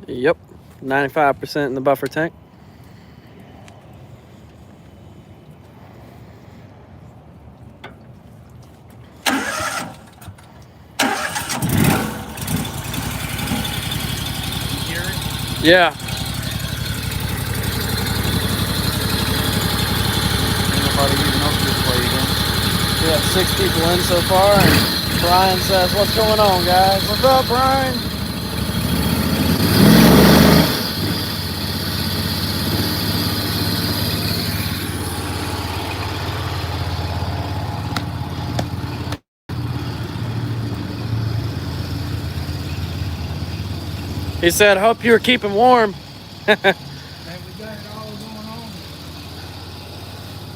Yep. 95% in the buffer tank. You hear it? Yeah. Ain't nobody even up this way again. We have 6 people in so far, and Brian says, "What's going on, guys?" What's up, Brian? He said, "Hope you're keeping warm." Man, we got it all going on.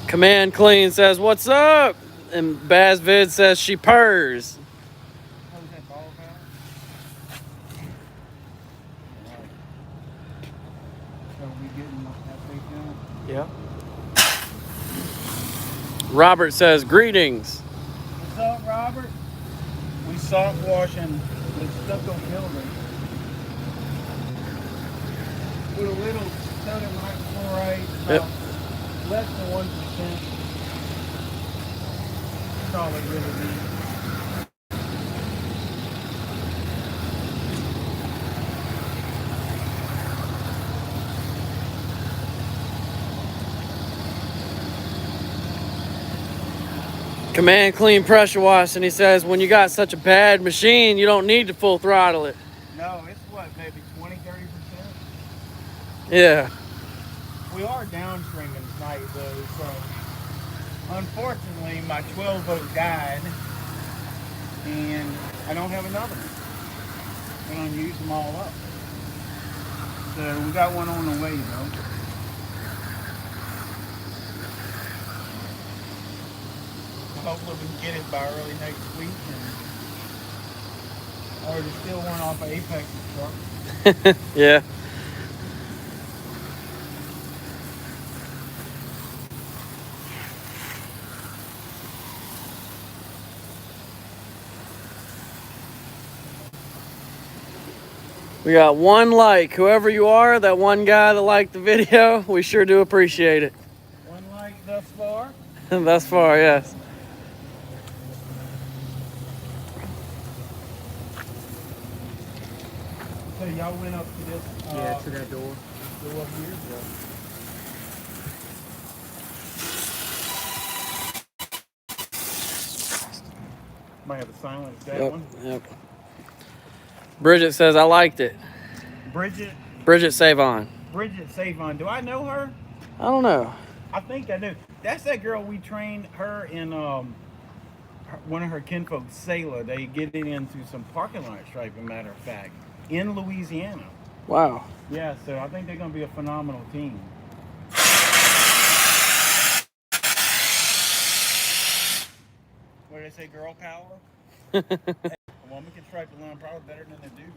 Command Clean says, "What's up?" And Bazvid says she purrs. How was that ball foul? Alright. So we getting that face down? Yep. Robert says, "Greetings." What's up, Robert? We soft washing the stucco building with a little sodium hypochlorite, Yep. less than 1%. That's all it really needs. Command Clean pressure wash, and he says, when you got such a bad machine, you don't need to full throttle it. No, it's what, maybe 20, 30%? Yeah. We are downstreaming tonight, though, so unfortunately, my 12-volt died, and I don't have another one. I'm going to use them all up. So we got one on the way, though. Hopefully we can get it by early next week, or to steal one off of Apex's truck. Yeah. We got one like. Whoever you are, that one guy that liked the video, we sure do appreciate it. One like thus far. Thus far, yes. So y'all went up to this, to that door. door up here. Yeah. Might have to silence that Yep. one. Yep. Bridget says, "I liked it." Bridget Savon. Savon. Do I know her? I don't know. I think I do. That's that girl we trained her in one of her kinfolks, Sailor. They get into some parking lot striping, matter of fact, in Louisiana. Wow. Yeah, so I think they're going to be a phenomenal team. What did they say, girl power? A woman can stripe the line probably better than a dude.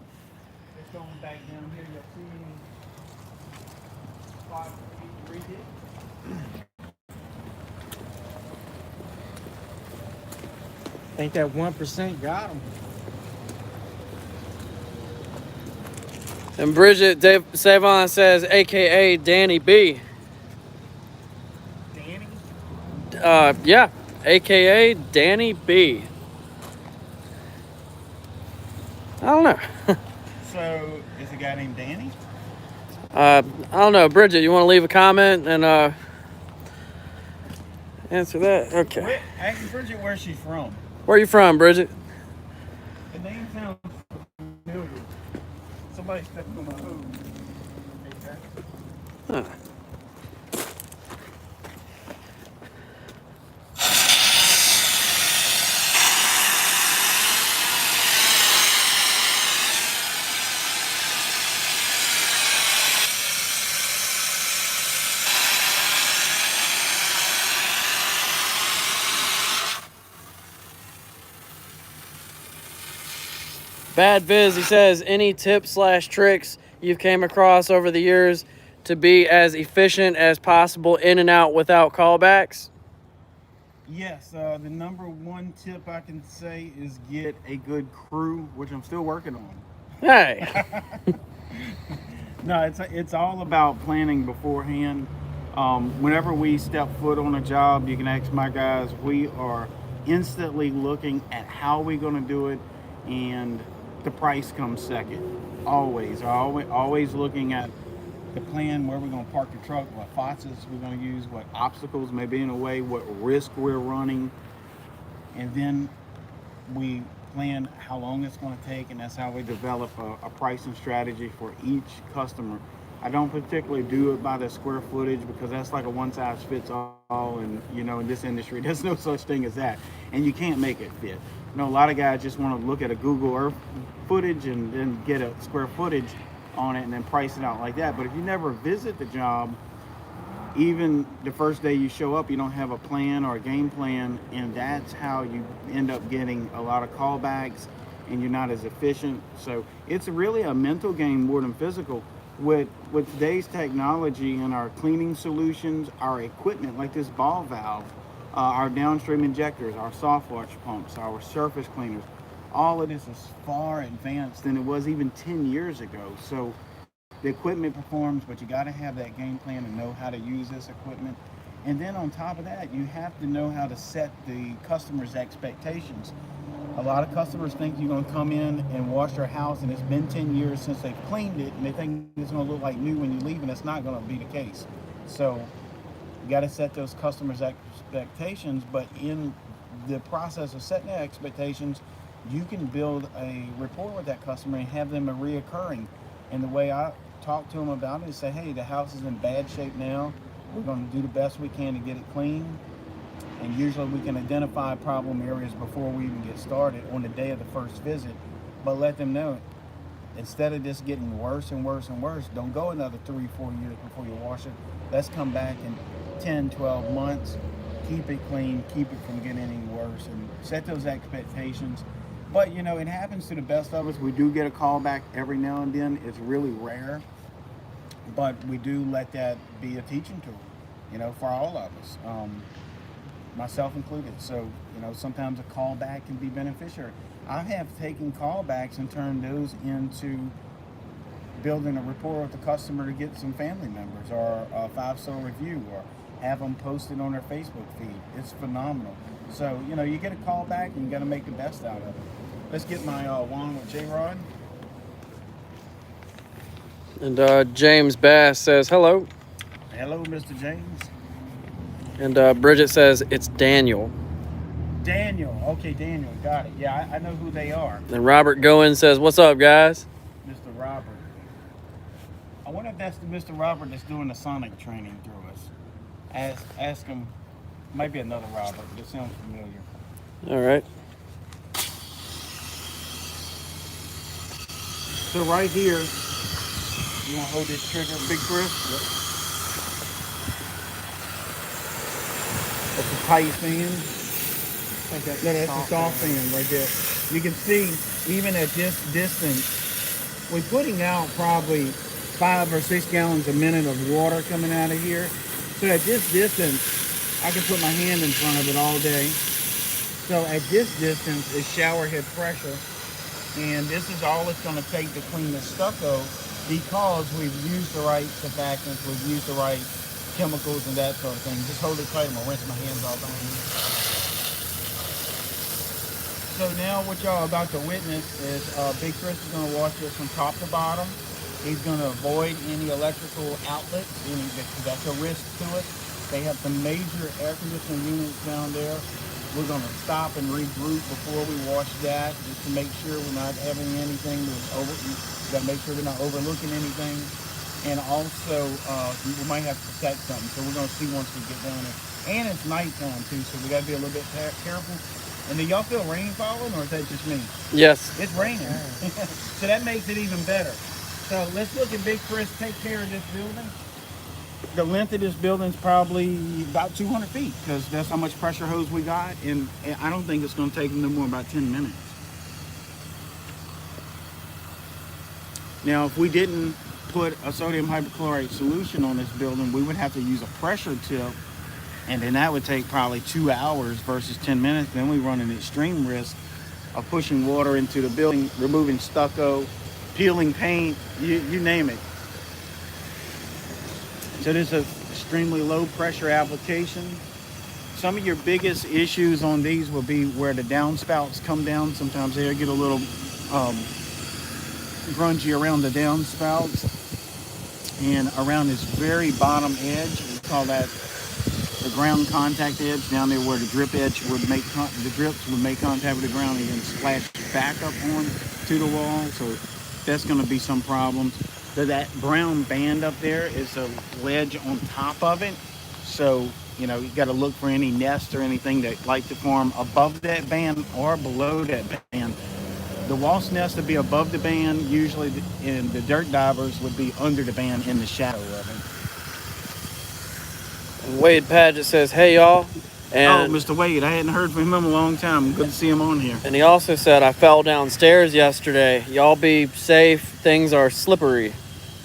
Just going back down here, you'll see 5 feet redid. Think that 1% got him. And Bridget Savon says, AKA Danny B. Danny? Yeah, AKA Danny B. I don't know. So, is a guy named Danny? I don't know. Bridget, you want to leave a comment and answer that? Okay. Ask Bridget where she's from. Where are you from, Bridget? The name sounds familiar. Somebody stepped on my hose. Huh. Bad Viz, he says, any tips/tricks you've came across over the years to be as efficient as possible in and out without callbacks? Yes, the number one tip I can say is get a good crew, which I'm still working on. Hey. No, it's all about planning beforehand. Whenever we step foot on a job, you can ask my guys. We are instantly looking at how we're going to do it, and the price comes second. Always looking at the plan, where we're going to park the truck, what faucets we're going to use, what obstacles may be in the way, what risk we're running, and then we plan how long it's going to take, and that's how we develop a pricing strategy for each customer. I don't particularly do it by the square footage because that's like a one size fits all, and in this industry there's no such thing as that, and you can't make it fit. A lot of guys just want to look at a Google Earth footage and then get a square footage on it and then price it out like that. But if you never visit the job, even the first day you show up, you don't have a plan or a game plan, and that's how you end up getting a lot of callbacks, and you're not as efficient. So it's really a mental game more than physical. With today's technology and our cleaning solutions, our equipment like this ball valve, our downstream injectors, our soft wash pumps, our surface cleaners, all of this is far advanced than it was even 10 years ago. So the equipment performs, but you got to have that game plan and know how to use this equipment. And then on top of that, you have to know how to set the customer's expectations. A lot of customers think you're going to come in and wash their house and it's been 10 years since they've cleaned it, and they think it's going to look like new when you leave, and it's not going to be the case. So you got to set those customers' expectations, but in the process of setting their expectations, you can build a rapport with that customer and have them a reoccurring. And the way I talk to them about it is say, hey, the house is in bad shape now. We're going to do the best we can to get it clean. And usually we can identify problem areas before we even get started on the day of the first visit. But let them know, instead of just getting worse and worse and worse, don't go another 3-4 years before you wash it. Let's come back in 10, 12 months, keep it clean, keep it from getting any worse, and set those expectations. But it happens to the best of us. We do get a call back every now and then. It's really rare, but we do let that be a teaching tool, for all of us, myself included. So, sometimes a callback can be beneficial. I have taken callbacks and turned those into building a rapport with the customer to get some family members, or a 5-star review, or have them posted on their Facebook feed. It's phenomenal. So, you get a call back and you got to make the best out of it. Let's get my wand with J-Rod. And James Bass says hello. Hello, Mr. James. And Bridget says it's Daniel. Daniel. Okay, Daniel. Got it. Yeah, I know who they are. And Robert Goen says, what's up, guys? Mr. Robert. I wonder if that's the Mr. Robert that's doing the sonic training through us. Ask him. Might be another Robert. That sounds familiar. All right. So right here, you want to hold this trigger, Big Chris? Yep. That's a tight fan. That's a soft fan right there. You can see, even at this distance, we're putting out probably 5 or 6 gallons a minute of water coming out of here. So at this distance, I can put my hand in front of it all day. So at this distance, it's shower head pressure. And this is all it's going to take to clean the stucco, because we've used the right surfactants, we've used the right chemicals and that sort of thing. Just hold it tight. I'm going to rinse my hands off on here. So now what y'all are about to witness is Big Chris is going to wash this from top to bottom. He's going to avoid any electrical outlets, because that's a risk to it. They have some major air conditioning units down there. We're going to stop and regroup before we wash that, just to make sure we're not having anything we got to make sure we're not overlooking anything. And also, we might have to protect something. So we're going to see once we get down there. And it's nighttime too, so we got to be a little bit careful. And do y'all feel rain falling, or is that just me? Yes. It's raining. So that makes it even better. So let's look at Big Chris take care of this building. The length of this building is probably about 200 feet, because that's how much pressure hose we got, and I don't think it's going to take no more than about 10 minutes. Now, if we didn't put a sodium hypochlorite solution on this building, we would have to use a pressure tip, and then that would take probably 2 hours versus 10 minutes. Then we run an extreme risk of pushing water into the building, removing stucco, peeling paint, you name it. So this is an extremely low pressure application. Some of your biggest issues on these will be where the downspouts come down. Sometimes they get a little grungy around the downspouts and around this very bottom edge. We call that the ground contact edge, down there where the drip edge would make the drips would make contact with the ground and then splash back up on to the wall. So that's going to be some problems. That brown band up there is a ledge on top of it. So, you know, you got to look for any nests or anything that like to form above that band or below that band. The wasp nest would be above the band usually, and the dirt divers would be under the band in the shadow of it. And Wade Padgett says, hey, y'all. And, Mr. Wade, I hadn't heard from him in a long time. Good to see him on here. And he also said, I fell downstairs yesterday. Y'all be safe. Things are slippery.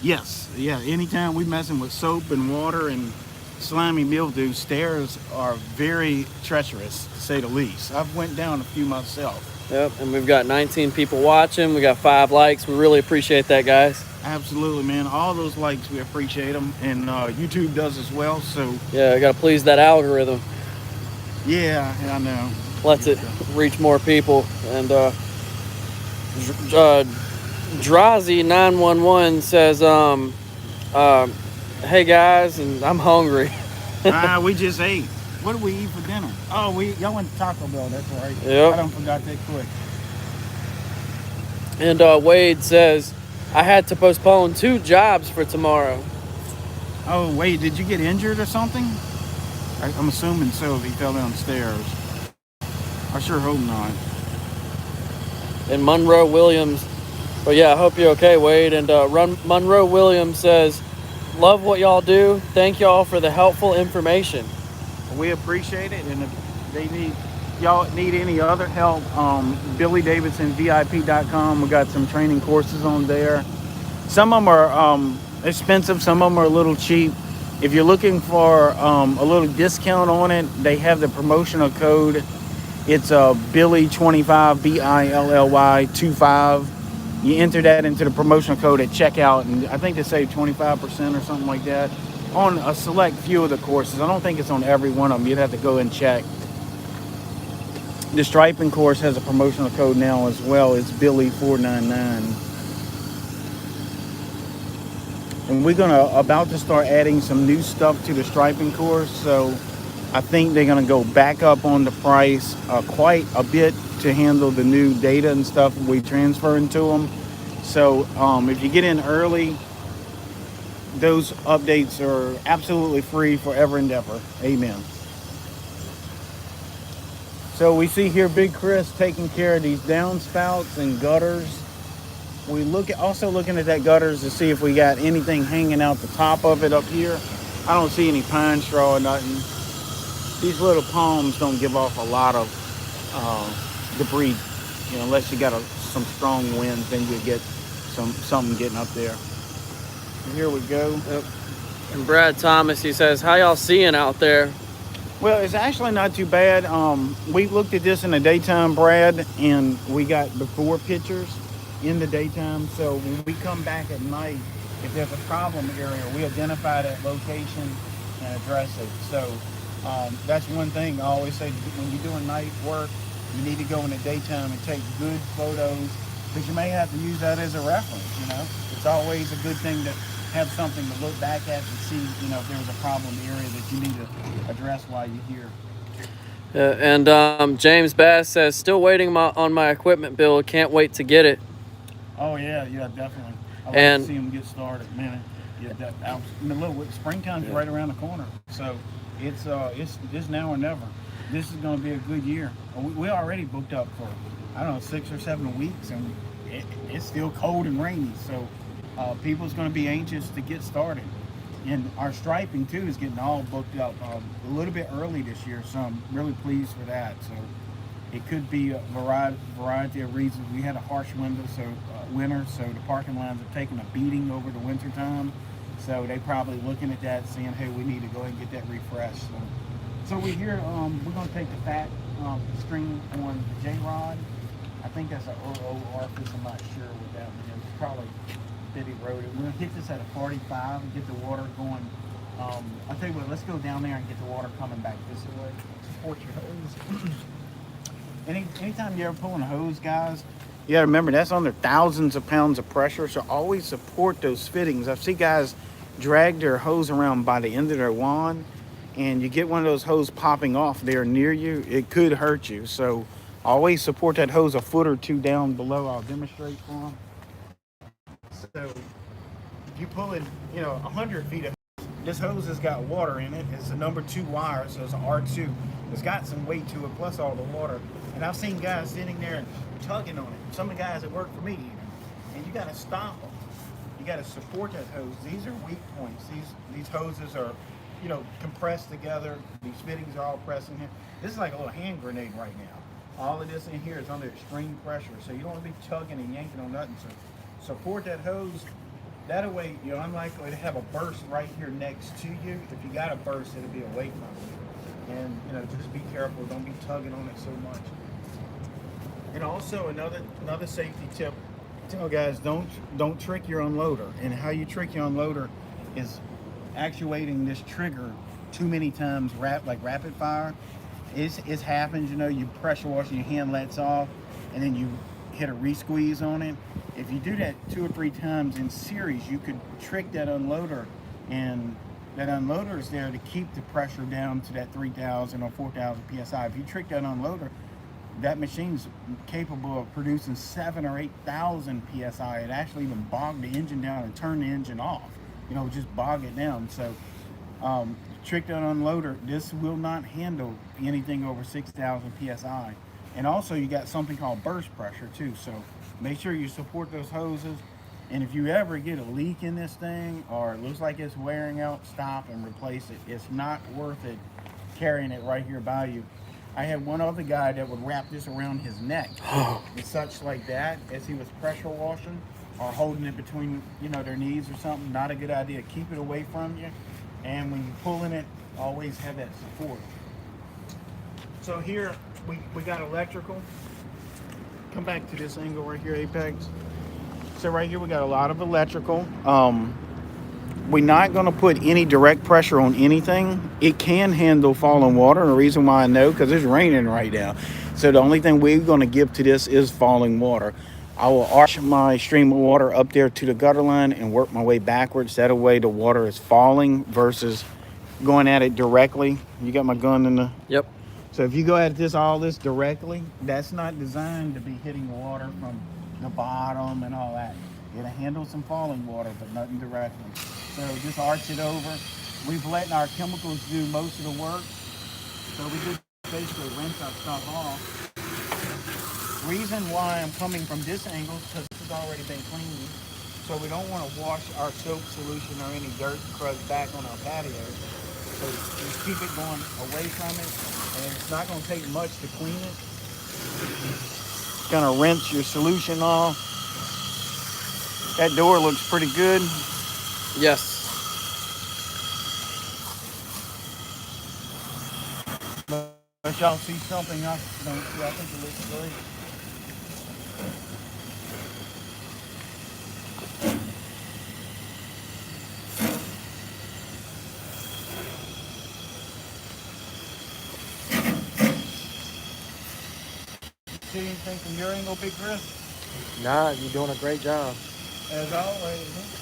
Yes. Yeah. Anytime we messing with soap and water and slimy mildew, stairs are very treacherous, to say the least. I've went down a few myself. Yep. And we've got 19 people watching. We got 5 likes. We really appreciate that, guys. Absolutely, man. All those likes, we appreciate them. And YouTube does as well. So yeah, I got to please that algorithm. Yeah, I know. Lets it reach more people. And Drazi911 says, hey guys, and I'm hungry. We just ate. What did we eat for dinner? Oh, y'all went to Taco Bell, that's right. Yep. I don't forgot that quick. And Wade says, I had to postpone 2 jobs for tomorrow. Oh, Wade, did you get injured or something? I'm assuming so if he fell downstairs. I sure hope not. And Monroe Williams, well, yeah, I hope you're okay, Wade. And Monroe Williams says, love what y'all do. Thank y'all for the helpful information. We appreciate it. And if y'all need any other help, BillyDavidsonVIP.com. We got some training courses on there. Some of them are expensive. Some of them are a little cheap. If you're looking for a little discount on it, they have the promotional code. It's Billy25, BILLY25. You enter that into the promotional code at checkout, and I think they save 25% or something like that on a select few of the courses. I don't think it's on every one of them. You'd have to go and check. The striping course has a promotional code now as well. It's Billy499. And we're about to start adding some new stuff to the striping course. So I think they're gonna go back up on the price quite a bit to handle the new data and stuff we transfer into them. So if you get in early, those updates are absolutely free forever and ever. Amen. So we see here Big Chris taking care of these downspouts and gutters. We also looking at that gutters to see if we got anything hanging out the top of it up here. I don't see any pine straw or nothing. These little palms don't give off a lot of debris, you know, unless you got some strong winds, then you get something getting up there. And here we go. Yep. And Brad Thomas, he says, how y'all seeing out there? Well, it's actually not too bad. We looked at this in the daytime, Brad, and we got before pictures in the daytime. So when we come back at night, if there's a problem area, we identify that location and address it. So that's one thing I always say, when you're doing night work, you need to go in the daytime and take good photos, because you may have to use that as a reference. You know, it's always a good thing to have something to look back at and see, you know, if there's a problem area that you need to address while you're here. And James Bass says, still waiting on my equipment bill. Can't wait to get it. Oh yeah, definitely. I like to see them get started, man. Yeah, springtime's right around the corner, so it's now or never. This is going to be a good year. We already booked up for, I don't know, 6 or 7 weeks, and it's still cold and rainy, so people's going to be anxious to get started. And our striping too is getting all booked up a little bit early this year, so I'm really pleased for that. So it could be a variety of reasons. We had a harsh winter, so the parking lines have taken a beating over the winter time. So they probably looking at that, saying, "Hey, we need to go ahead and get that refreshed." So we here, we're going to take the fat string on the J-rod. I think that's an OO orifice. I'm not sure what that one is. It's probably bit eroded. We'll hit this at a 45 and get the water going. I'll tell you what, let's go down there and get the water coming back this way. Support your hose. Anytime you're ever pulling a hose, guys, you gotta remember that's under thousands of pounds of pressure, so always support those fittings. I see guys drag their hose around by the end of their wand, and you get one of those hoses popping off there near you, it could hurt you. So always support that hose a foot or two down below. I'll demonstrate for them. So if you pull it, 100 feet of this hose has got water in it. It's a number 2 wire, so it's an R2. It's got some weight to it, plus all the water. And I've seen guys sitting there and tugging on it. Some of the guys that work for me even. And you got to stop them. You got to support that hose. These are weak points. These hoses are, compressed together. These fittings are all pressed in here. This is like a little hand grenade right now. All of this in here is under extreme pressure, so you don't want to be tugging and yanking on nothing. So support that hose. That way, you're unlikely to have a burst right here next to you. If you got a burst, it'll be away from you. And just be careful. Don't be tugging on it so much. And also another safety tip: tell guys don't trick your unloader. And how you trick your unloader is actuating this trigger too many times, like rapid fire. It happens. You pressure wash and your hand lets off, and then you hit a re-squeeze on it. If you do that 2 or 3 times in series, you could trick that unloader, and that unloader is there to keep the pressure down to that 3,000 or 4,000 psi. If you trick that unloader, that machine's capable of producing 7,000 or 8,000 psi. It actually even bogged the engine down and turned the engine off. Just bog it down. So trick that unloader. This will not handle anything over 6,000 psi. And also you got something called burst pressure too. So make sure you support those hoses. And if you ever get a leak in this thing or it looks like it's wearing out, stop and replace it. It's not worth it carrying it right here by you. I had one other guy that would wrap this around his neck and such like that as he was pressure washing or holding it between their knees or something. Not a good idea. Keep it away from you. And when you're pulling it, always have that support. So here we got electrical. Come back to this angle right here, Apex. So right here we got a lot of electrical. We're not going to put any direct pressure on anything. It can handle falling water, and the reason why I know, because it's raining right now. So the only thing we're going to give to this is falling water. I will arch my stream of water up there to the gutter line and work my way backwards. That way the water is falling versus going at it directly. You got my gun in the... Yep. So if you go at all this directly, that's not designed to be hitting water from the bottom and all that. It'll handle some falling water, but nothing directly. So just arch it over. We've let our chemicals do most of the work. So we just basically rinse our stuff off. Reason why I'm coming from this angle is because this has already been cleaned. So we don't want to wash our soap solution or any dirt crud back on our patio. So just keep it going away from it. And it's not going to take much to clean it. Gonna rinse your solution off. That door looks pretty good. Yes. But y'all see something I don't see. I think it looks great. See anything from your angle, Big Chris? Nah, you're doing a great job. As always.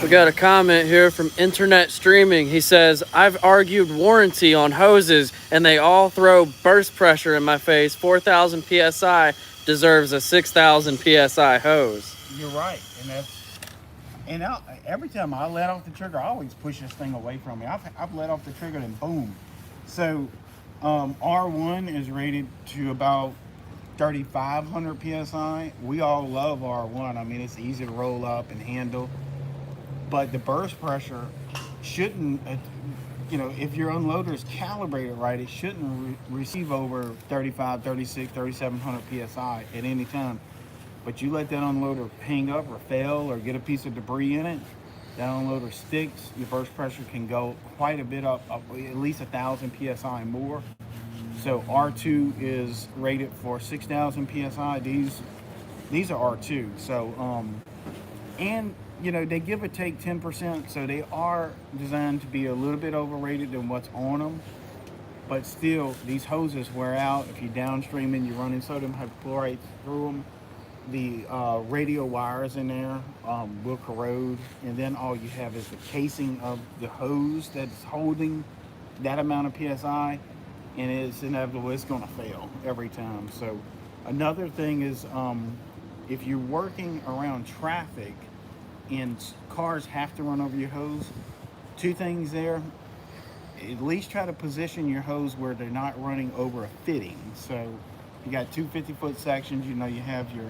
We got a comment here from Internet Streaming. He says, I've argued warranty on hoses and they all throw burst pressure in my face. 4,000 PSI deserves a 6,000 PSI hose. You're right. Every time I let off the trigger, I always push this thing away from me. I've let off the trigger and boom. So R1 is rated to about 3,500 PSI. We all love R1. I mean, it's easy to roll up and handle. But the burst pressure shouldn't, if your unloader is calibrated right, it shouldn't receive over 35, 36, 3,700 PSI at any time. But you let that unloader hang up or fail or get a piece of debris in it, that unloader sticks, your burst pressure can go quite a bit up at least 1,000 PSI more. So R2 is rated for 6,000 psi. These are R2. So and you know, they give or take 10%, so they are designed to be a little bit overrated than what's on them. But still, these hoses wear out. If you're downstreaming, you're running sodium hypochlorite through them. The radio wires in there will corrode, and then all you have is the casing of the hose that's holding that amount of psi, and it's inevitable. It's going to fail every time. So another thing is if you're working around traffic and cars have to run over your hose, two things there. At least try to position your hose where they're not running over a fitting. So you got two 50-foot sections, you know, you have your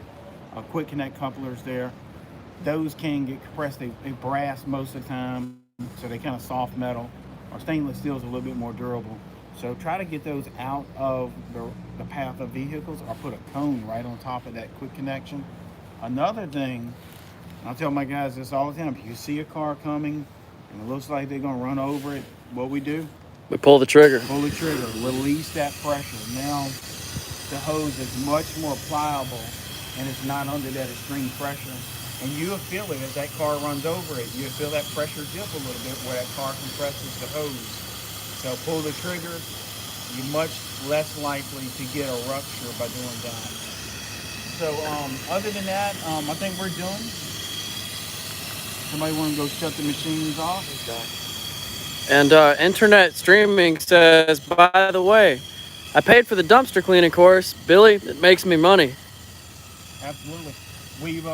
quick connect couplers there. Those can get compressed. They brass most of the time, so they kind of soft metal. Or stainless steel is a little bit more durable. So try to get those out of the path of vehicles, or put a cone right on top of that quick connection. Another thing, I tell my guys this all the time, if you see a car coming and it looks like they're going to run over it, what we do? We pull the trigger. Pull the trigger, release that pressure. Now the hose is much more pliable and it's not under that extreme pressure. And you'll feel it as that car runs over it. You'll feel that pressure dip a little bit where that car compresses the hose. So pull the trigger, you're much less likely to get a rupture by doing that. So other than that, I think we're done. Somebody want to go shut the machines off? And internet streaming says, by the way, I paid for the dumpster cleaning course. Billy, it makes me money. Absolutely. We've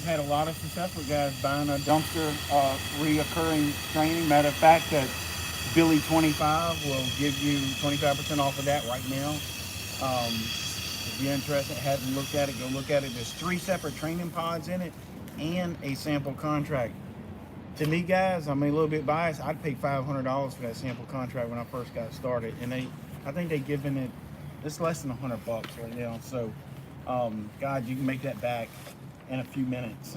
had a lot of success with guys buying a dumpster reoccurring training. Matter of fact, that Billy 25 will give you 25% off of that right now. If you're interested, haven't looked at it, go look at it. There's 3 separate training pods in it and a sample contract. To me, guys, I'm a little bit biased. I'd pay $500 for that sample contract when I first got started, and I think they're giving it's less than $100 right now. So, God, you can make that back in a few minutes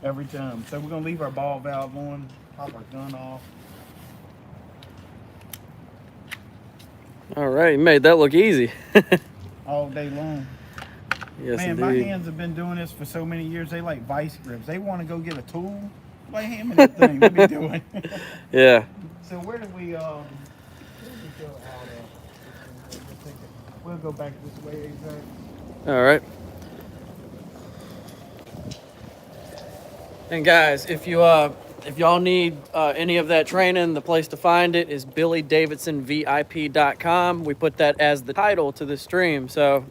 every time. So we're gonna leave our ball valve on, pop our gun off. All right, you made that look easy. All day long. Yes, Man, indeed. my hands have been doing this for so many years. They like vice grips. They want to go get a tool. Like, hand me that thing. What we doing? Yeah. So where did we go out of? We'll go back this way, exactly. All right. And guys, if y'all need any of that training, the place to find it is BillyDavidsonVIP.com. We put that as the title to the stream. So,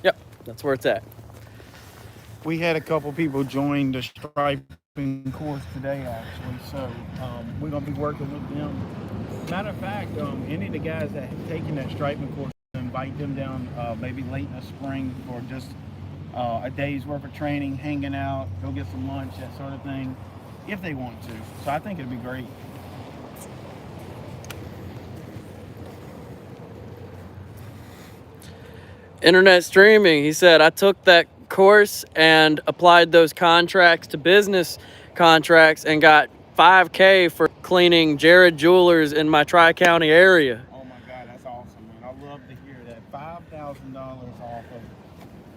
yep, that's where it's at. We had a couple people join the striping course today, actually. So we're gonna be working with them. Matter of fact, any of the guys that have taken that striping course, invite them down maybe late in the spring for just a day's worth of training, hanging out, go get some lunch, that sort of thing, if they want to. So I think it'd be great. Internet streaming, he said, I took that course and applied those contracts to business contracts and got $5K for cleaning Jared Jewelers in my Tri-County area. Oh my God, that's awesome, man. I love to hear that. $5,000 off of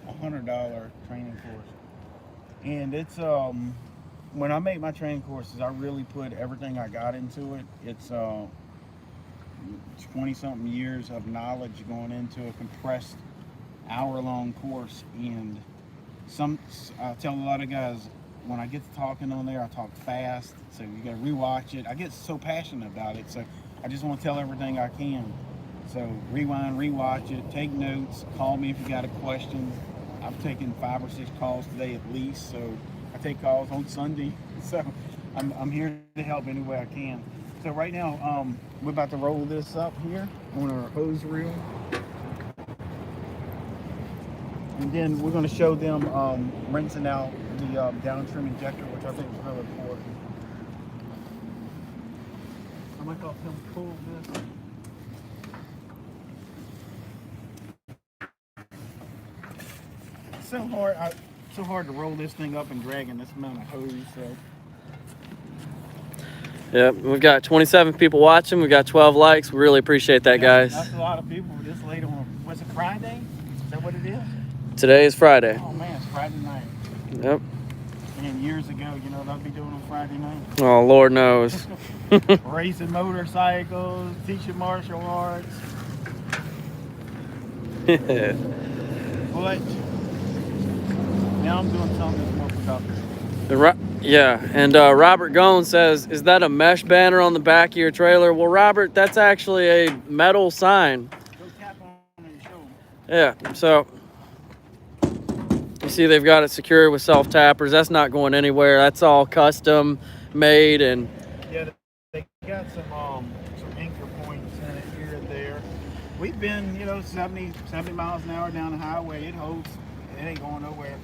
a $100 training course. And it's when I make my training courses, I really put everything I got into it. It's 20-something years of knowledge going into a compressed hour-long course. And I tell a lot of guys, when I get to talking on there, I talk fast, so you got to rewatch it. I get so passionate about it, so I just want to tell everything I can. So rewind, rewatch it, take notes, call me if you got a question. I've taken 5 or 6 calls today at least, so I take calls on Sunday. So I'm here to help any way I can. So right now, we're about to roll this up here on our hose reel. And then we're going to show them rinsing out the downstream injector, which I think is really important. I'm going to help them pull this. It's so hard to roll this thing up and drag in this amount of hose. So Yep, we've got 27 people watching. We got 12 likes. We really appreciate that, guys. That's a lot of people this late on. Was it Friday? Is that what it is? Today is Friday. Oh man, it's Friday night. Yep. And years ago, you know what I'd be doing on Friday night? Oh, Lord knows. Racing motorcycles, teaching martial arts. But now I'm doing something that's more productive. Yeah, and Robert Gones says, is that a mesh banner on the back of your trailer? Well, Robert, that's actually a metal sign. Go tap on it and show them. Yeah, so you see they've got it secured with self-tappers. That's not going anywhere. That's all custom made. And yeah, they got some anchor points in it here and there. We've been, 70 miles an hour down the highway. It holds. It ain't going nowhere.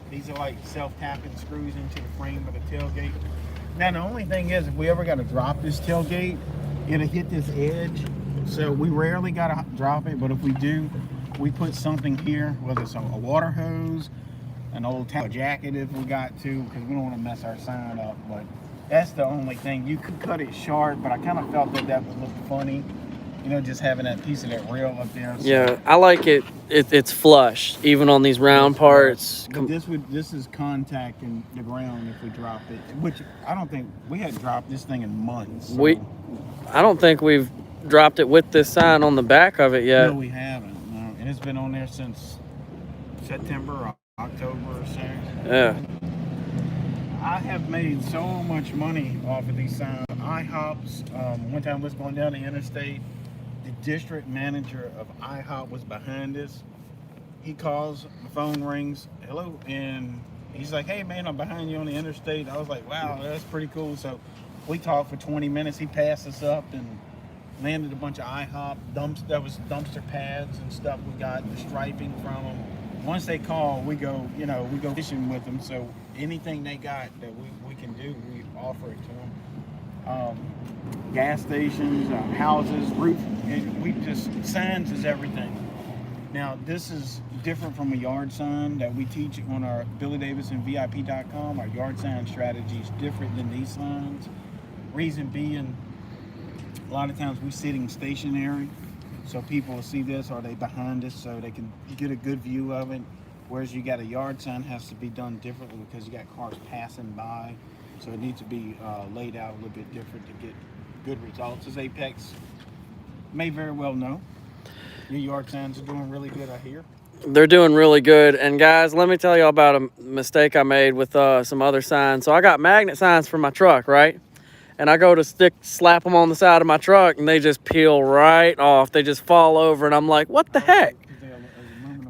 These are like self-tapping screws into the frame of the tailgate. Now, the only thing is, if we ever got to drop this tailgate, it'll hit this edge. So we rarely got to drop it, but if we do, we put something here, whether it's a water hose, an old jacket if we got to, because we don't want to mess our sign up. But that's the only thing. You could cut it short, but I kind of felt that would look funny. Just having that piece of that rail up there. So. yeah, I like it. It's flush, even on these round parts. But this is contacting the ground if we drop it, which I don't think we had dropped this thing in months. So. I don't think we've dropped it with this sign on the back of it yet. No, we haven't. No, and it's been on there since September or October or so. Yeah. I have made so much money off of these signs. IHOPs. One time I was going down the interstate. The district manager of IHOP was behind us. He calls, the phone rings, hello, and he's like, hey man, I'm behind you on the interstate. I was like, wow, that's pretty cool. So we talked for 20 minutes. He passed us up and landed a bunch of IHOP dumpster pads and stuff. We got the striping from them. Once they call, we go fishing with them. So anything they got that we can do, we offer it to them. Gas stations, houses, roof, signs is everything. Now, this is different from a yard sign that we teach on our BillyDavidsonVIP.com. Our yard sign strategy is different than these signs. Reason being, a lot of times we're sitting stationary, so people will see this, or they behind us, so they can get a good view of it. Whereas you got a yard sign has to be done differently because you got cars passing by, so it needs to be laid out a little bit different to get good results. As Apex may very well know, your yard signs are doing really good, I hear. They're doing really good. And guys, let me tell you about a mistake I made with some other signs. So I got magnet signs for my truck, right? And I go to slap them on the side of my truck, and they just peel right off. They just fall over, and I'm like, what the heck?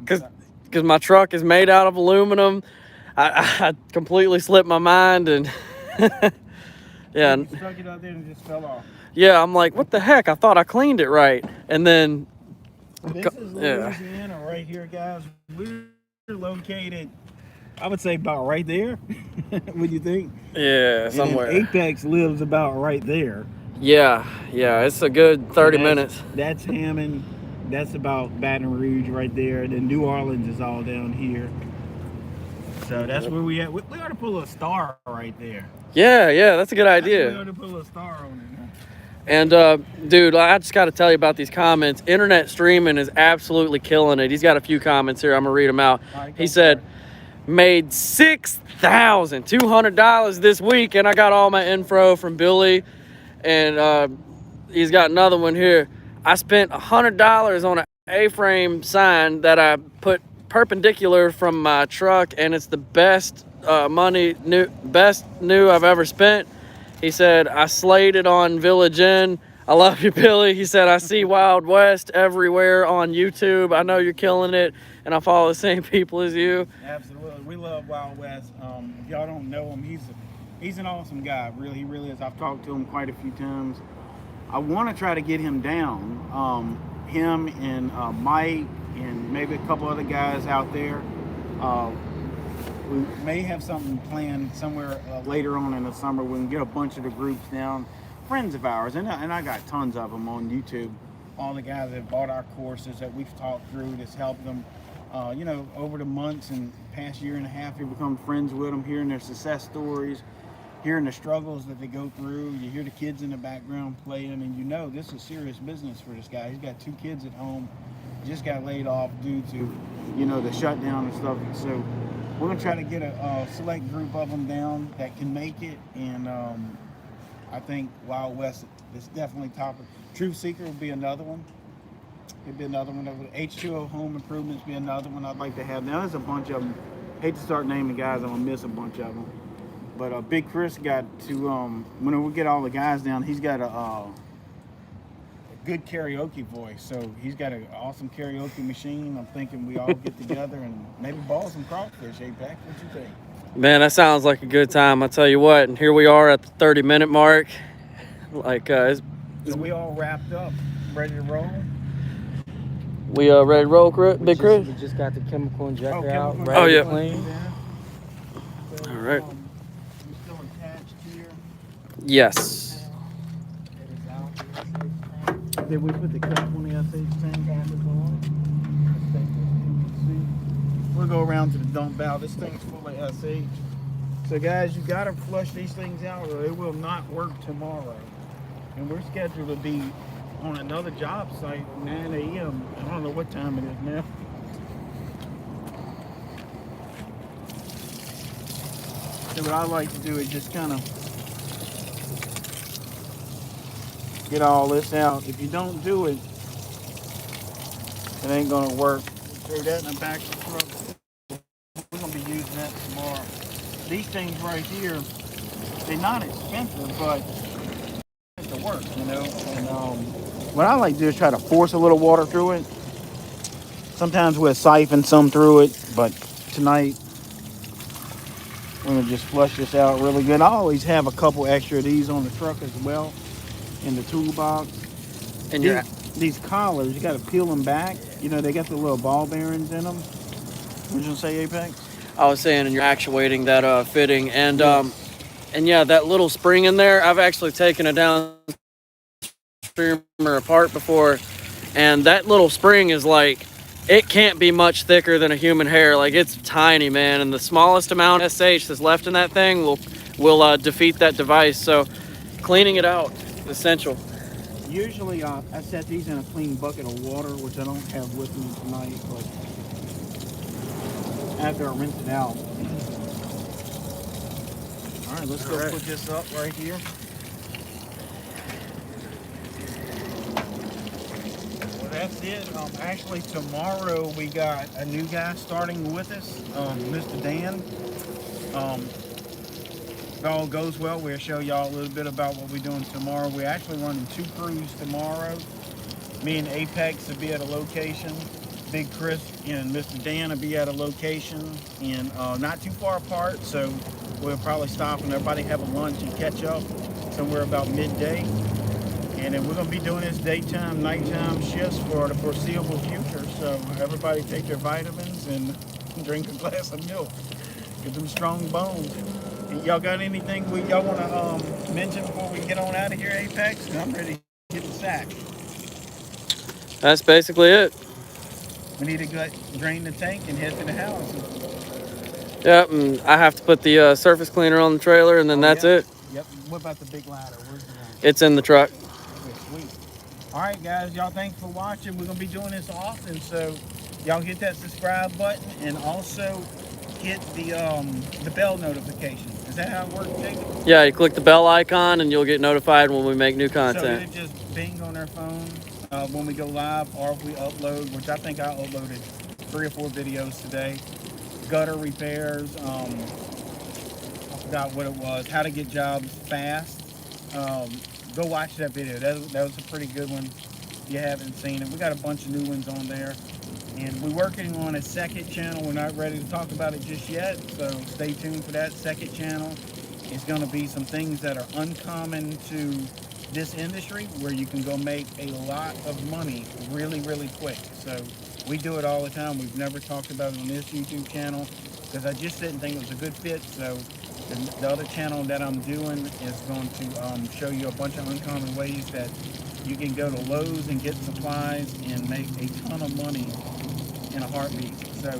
Because my truck is made out of aluminum. I completely slipped my mind, and yeah. You stuck it out there and it just fell off. Yeah, I'm like, what the heck? I thought I cleaned it right. And then... This is Louisiana right here, guys. We're located, I would say, about right there. What do you think? Yeah, somewhere. And Apex lives about right there. Yeah, it's a good 30 minutes. That's Hammond. That's about Baton Rouge right there. Then New Orleans is all down here. So that's where we at. We ought to pull a star right there. Yeah, that's a good idea. We ought to pull a star on it. And dude, I just got to tell you about these comments. Internet streaming is absolutely killing it. He's got a few comments here. I'm gonna read them out. Right, he said, made $6,200 this week, and I got all my info from Billy. And he's got another one here. I spent $100 on an A-frame sign that I put perpendicular from my truck, and it's the best new I've ever spent. He said, I slayed it on Village Inn. I love you, Billy. He said, I see Wild West everywhere on YouTube. I know you're killing it, and I follow the same people as you. Absolutely. We love Wild West. If y'all don't know him, he's an awesome guy. Really, he really is. I've talked to him quite a few times. I want to try to get him down. Him and Mike and maybe a couple other guys out there. We may have something planned somewhere later on in the summer. We can get a bunch of the groups down, friends of ours, and I got tons of them on YouTube. All the guys that bought our courses that we've talked through, that's helped them, over the months and past year and a half, we've become friends with them, hearing their success stories. hearing the struggles that they go through. You hear the kids in the background playing, and you know this is serious business for this guy. He's got 2 kids at home, just got laid off due to, you know, the shutdown and stuff. So we're gonna try to get a select group of them down that can make it, and I think Wild West is definitely top. Truth Seeker will be another one. It'd be another one. H2O Home Improvements be another one I'd like to have. Now there's a bunch of them. Hate to start naming guys, I'm gonna miss a bunch of them. But Big Chris got to when we get all the guys down, he's got a good karaoke voice. So he's got an awesome karaoke machine. I'm thinking we all get together and maybe ball some crawfish. Apex, what you think? Man, that sounds like a good time. I tell you what, and here we are at the 30-minute mark. Like, so we all wrapped up, ready to roll. We ready to roll, Big Chris? We just got the chemical injector out. chemical Ready yeah. to clean. So, All right. you still attached here? Yes. It is out. Did we put the cap on the SH tank? We'll go around to the dump valve. This thing's full of SH. So guys, you gotta flush these things out or it will not work tomorrow. And we're scheduled to be on another job site at 9 a.m. I don't know what time it is now. So what I like to do is just kind of get all this out. If you don't do it, it ain't gonna work. Throw that in the back of the truck. We're gonna be using that tomorrow. These things right here, they're not expensive, but it's to work, you know. And what I like to do is try to force a little water through it. Sometimes we'll siphon some through it, but tonight we're gonna just flush this out really good. I always have a couple extra of these on the truck as well in the toolbox. And These collars, you got to peel them back. You know, they got the little ball bearings in them. What you gonna say, Apex? I was saying, and you're actuating that fitting, and yeah, that little spring in there. I've actually taken a down streamer apart before, and that little spring is like, it can't be much thicker than a human hair. Like, it's tiny, man, and the smallest amount of SH that's left in that thing will defeat that device. So cleaning it out is essential. Usually I set these in a clean bucket of water, which I don't have with me tonight, but after I rinse it out. All right, let's go put this up right here. Well, that's it. Actually, tomorrow we got a new guy starting with us, Mr. Dan. If all goes well, we'll show y'all a little bit about what we're doing tomorrow. We're actually running 2 crews tomorrow. Me and Apex will be at a location. Big Chris and Mr. Dan will be at a location, and not too far apart, so we'll probably stop and everybody have a lunch and catch up somewhere about midday. And then we're going to be doing this daytime, nighttime shifts for the foreseeable future. So everybody take their vitamins and drink a glass of milk. Get them strong bones. Y'all got anything y'all want to mention before we get on out of here, Apex? I'm ready to get the sack. That's basically it. We need to go drain the tank and head to the house. Yep, and I have to put the surface cleaner on the trailer, and then that's it. Yep. What about the big ladder? Where's the ladder? It's in the truck. Okay, sweet. All right, guys. Y'all, thanks for watching. We're going to be doing this often, so y'all hit that subscribe button and also hit the bell notification. Is that how it works, Jacob? Yeah, you click the bell icon, and you'll get notified when we make new So content. it just bing on their phone when we go live, or if we upload, which I think I uploaded 3 or 4 videos today. Gutter repairs, I forgot what it was, how to get jobs fast. Go watch that video. That was a pretty good one. If you haven't seen it, we got a bunch of new ones on there. And we're working on a second channel. We're not ready to talk about it just yet, so stay tuned for that second channel. It's going to be some things that are uncommon to this industry, where you can go make a lot of money really, really quick. So we do it all the time. We've never talked about it on this YouTube channel because I just didn't think it was a good fit. So the other channel that I'm doing is going to show you a bunch of uncommon ways that you can go to Lowe's and get supplies and make a ton of money in a heartbeat. So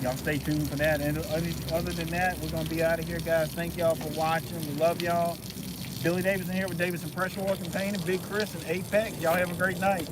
y'all stay tuned for that. And other than that, we're gonna be out of here, guys. Thank y'all for watching. We love y'all. Billy Davidson here with Davidson Pressure Washing Painting, Big Chris and Apex. Y'all have a great night.